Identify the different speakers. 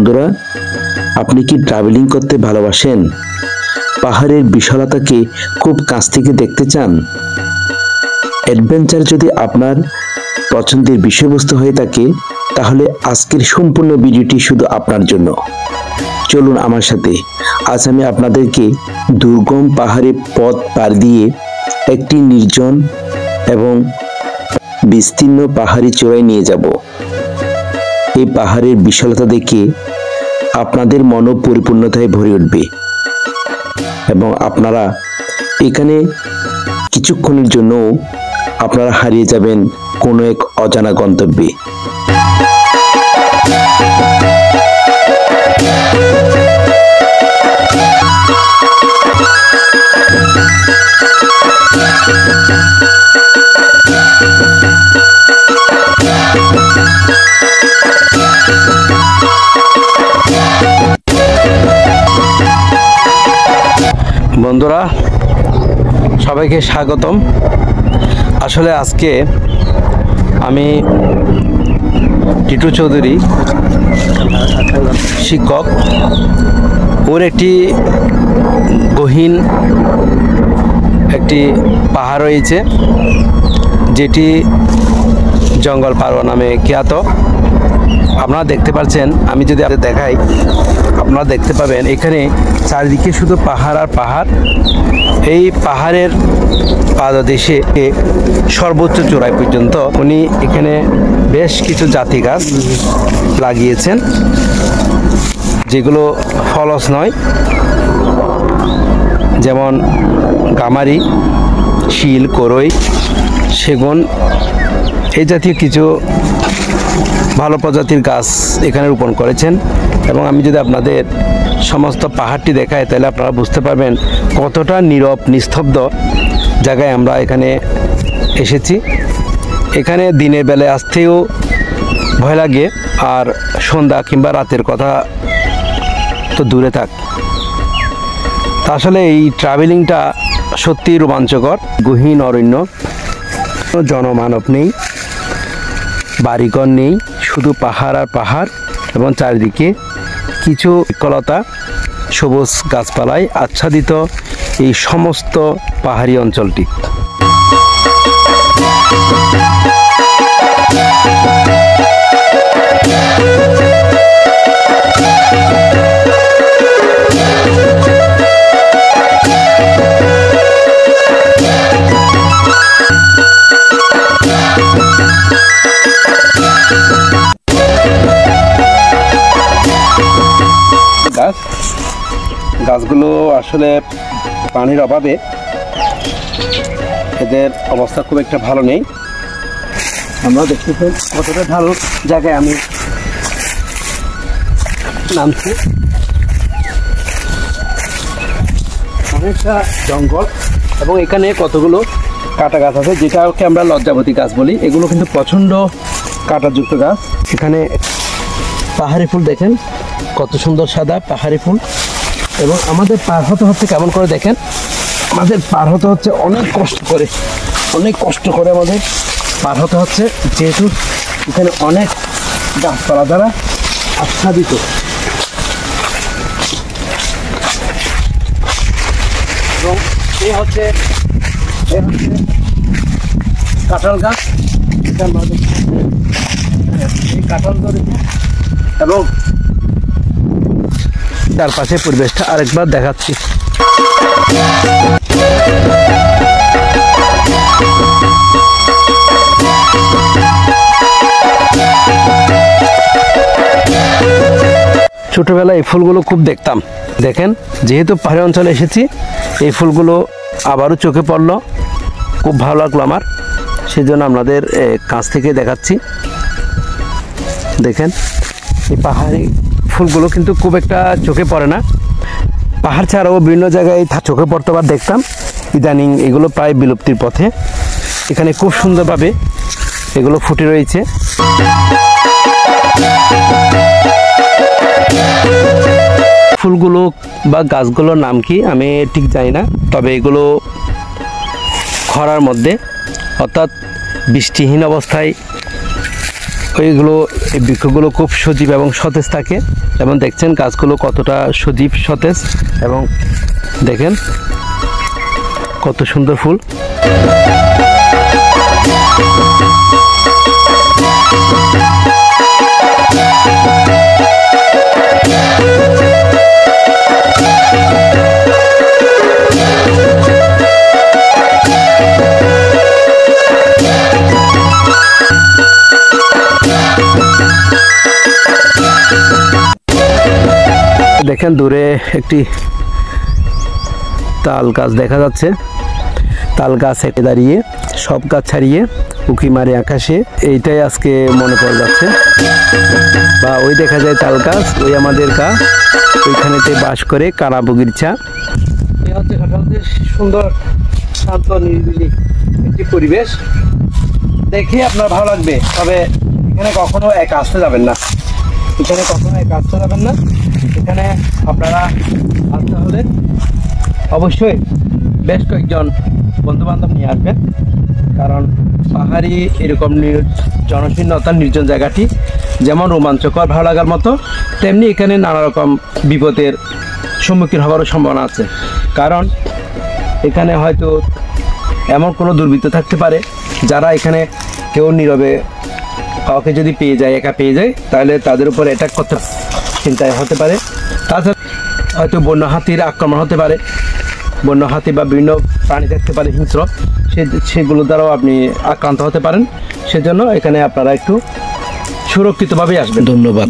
Speaker 1: বন্ধুরা, আপনি কি ট্রাভেলিং করতে ভালোবাসেন? পাহাড়ের বিশালতাকে খুব কাছ থেকে দেখতে চান? অ্যাডভেঞ্চার যদি আপনার পছন্দের বিষয়বস্তু হয়ে থাকে, তাহলে আজকের সম্পূর্ণ ভিডিওটি শুধু আপনার জন্য। চলুন আমার সাথে। আজ আমি আপনাদেরকে দুর্গম পাহাড়ে পথ পার দিয়ে একটি নির্জন এবং বিস্তীর্ণ পাহাড়ি চূড়ায় নিয়ে যাব। এই পাহাড়ের বিশালতা দেখে আপনাদের মনও পরিপূর্ণতায় ভরে উঠবে এবং আপনারা এখানে কিছুক্ষণের জন্য আপনারা হারিয়ে যাবেন কোনো এক অজানা গন্তব্যে। বন্ধুরা, সবাইকে স্বাগতম। আসলে আজকে আমি টিটু চৌধুরী, শিক্ষক, ওর একটি গহীন একটি পাহাড় রয়েছে, যেটি জঙ্গল পারোয়া নামে খ্যাত। আপনারা দেখতে পাচ্ছেন, আমি যদি আপনাদের দেখাই, আপনারা দেখতে পাবেন এখানে চারিদিকে শুধু পাহাড় আর পাহাড়। এই পাহাড়ের পাদদেশে সর্বোচ্চ চূড়ায় পর্যন্ত উনি এখানে বেশ কিছু জাতি গাছ লাগিয়েছেন, যেগুলো ফলস নয়, যেমন গামারি, শিল, করই, সেগুন, এই জাতীয় কিছু ভালো প্রজাতির গাছ এখানে রোপণ করেছেন। এবং আমি যদি আপনাদের সমস্ত পাহাড়টি দেখাই, তাহলে আপনারা বুঝতে পারবেন কতটা নীরব নিস্তব্ধ জায়গায় আমরা এখানে এসেছি। এখানে দিনের বেলায় আসতেও ভয় লাগে, আর সন্ধ্যা কিংবা রাতের কথা তো দূরে থাক। তা আসলে এই ট্রাভেলিংটা সত্যিই রোমাঞ্চকর। গহীন অরণ্য, জনমানব নেই, বাড়িঘর নেই, শুধু পাহাড় আর পাহাড় এবং চারিদিকে কিছু বৃক্ষলতা, সবুজ গাছপালায় আচ্ছাদিত এই সমস্ত পাহাড়ি অঞ্চলটি। গাছগুলো আসলে পানির অভাবে এদের অবস্থা খুব একটা ভালো নেই। আমরা দেখতে পাই কতটা ঢালু জায়গায় আমি নামছি। অনেকটা জঙ্গল এবং এখানে কতগুলো কাটা গাছ আছে, যেটাকে আমরা লজ্জাবতী গাছ বলি। এগুলো কিন্তু প্রচণ্ড কাঁটাযুক্ত গাছ। এখানে পাহাড়ি ফুল দেখেন, কত সুন্দর সাদা পাহাড়ি ফুল। এবং আমাদের পার হতে হচ্ছে কেমন করে দেখেন, আমাদের পার হতে হচ্ছে অনেক কষ্ট করে আমাদের পার হতে হচ্ছে, যেহেতু এখানে অনেক গাছপালা দ্বারা আচ্ছাদিত। এবং এ হচ্ছে কাঁঠাল গাছ, এই কাঁঠাল ধরে এবং চারপাশে পরিবেশটা আরেকবার দেখাচ্ছি। ছোটবেলায় এই ফুলগুলো খুব দেখতাম। দেখেন, যেহেতু পাহাড়ি অঞ্চলে এসেছি, এই ফুলগুলো আবারও চোখে পড়লো, খুব ভালো লাগলো আমার, সেই জন্য আপনাদের কাছ থেকে দেখাচ্ছি। দেখেন, এই পাহাড়ি ফুলগুলো কিন্তু খুব একটা চোখে পড়ে না। পাহাড় ছাড়াও বিভিন্ন জায়গায় চোখে পড়তো বা দেখতাম, ইদানিং এগুলো প্রায় বিলুপ্তির পথে। এখানে খুব সুন্দরভাবে এগুলো ফুটে রয়েছে। ফুলগুলো বা গাছগুলোর নাম কি আমি ঠিক জানি না, তবে এগুলো খরার মধ্যে, অর্থাৎ বৃষ্টিহীন অবস্থায় ওইগুলো এই বৃক্ষগুলো খুব সজীব এবং সতেজ থাকে, এবং দেখছেন গাছগুলো কতটা সজীব সতেজ, এবং দেখেন কত সুন্দর ফুল। দেখেন দূরে একটি তাল গাছ দেখা যাচ্ছে। তাল গাছ হেঁটে দাঁড়িয়ে সব গাছ ছাড়িয়ে উঁকি মারে আকাশে, এইটাই আজকে মনে পড়ে যাচ্ছে। বা ওই দেখা যায় তাল গাছ, ওই আমাদের গা, ওইখানেতে বাস করে কানা বগিরচা। এই হচ্ছে ঘাটালদের সুন্দর শান্ত নিরিবিলি একটি পরিবেশ, দেখে আপনার ভালো লাগবে। তবে এখানে কখনো একা আসতে যাবেন না, এখানে কখনো একা আসতে যাবেন না। এখানে আপনারা আসতে হলে অবশ্যই বেশ কয়েকজন বন্ধু বান্ধব নিয়ে আসবেন, কারণ পাহাড়ি এরকম জনশূন্যতা নির্জন জায়গাটি যেমন রোমাঞ্চকর ভালো লাগার মতো, তেমনি এখানে নানা রকম বিপদের সম্মুখীন হওয়ারও সম্ভাবনা আছে। কারণ এখানে হয়তো এমন কোনো দুর্বৃত্ত থাকতে পারে যারা এখানে কেউ নীরবে কাউকে যদি পেয়ে যায়, একা পেয়ে যায়, তাহলে তাদের উপর অ্যাটাক করতে চিন্তায় হতে পারে। তাছাড়া হয়তো বন্য হাতির আক্রমণ হতে পারে, বন্য হাতি বা বিভিন্ন প্রাণী থাকতে পারে হিংস্র, সেগুলো দ্বারাও আপনি আক্রান্ত হতে পারেন। সেজন্য এখানে আপনারা একটু সুরক্ষিতভাবে আসবেন। ধন্যবাদ।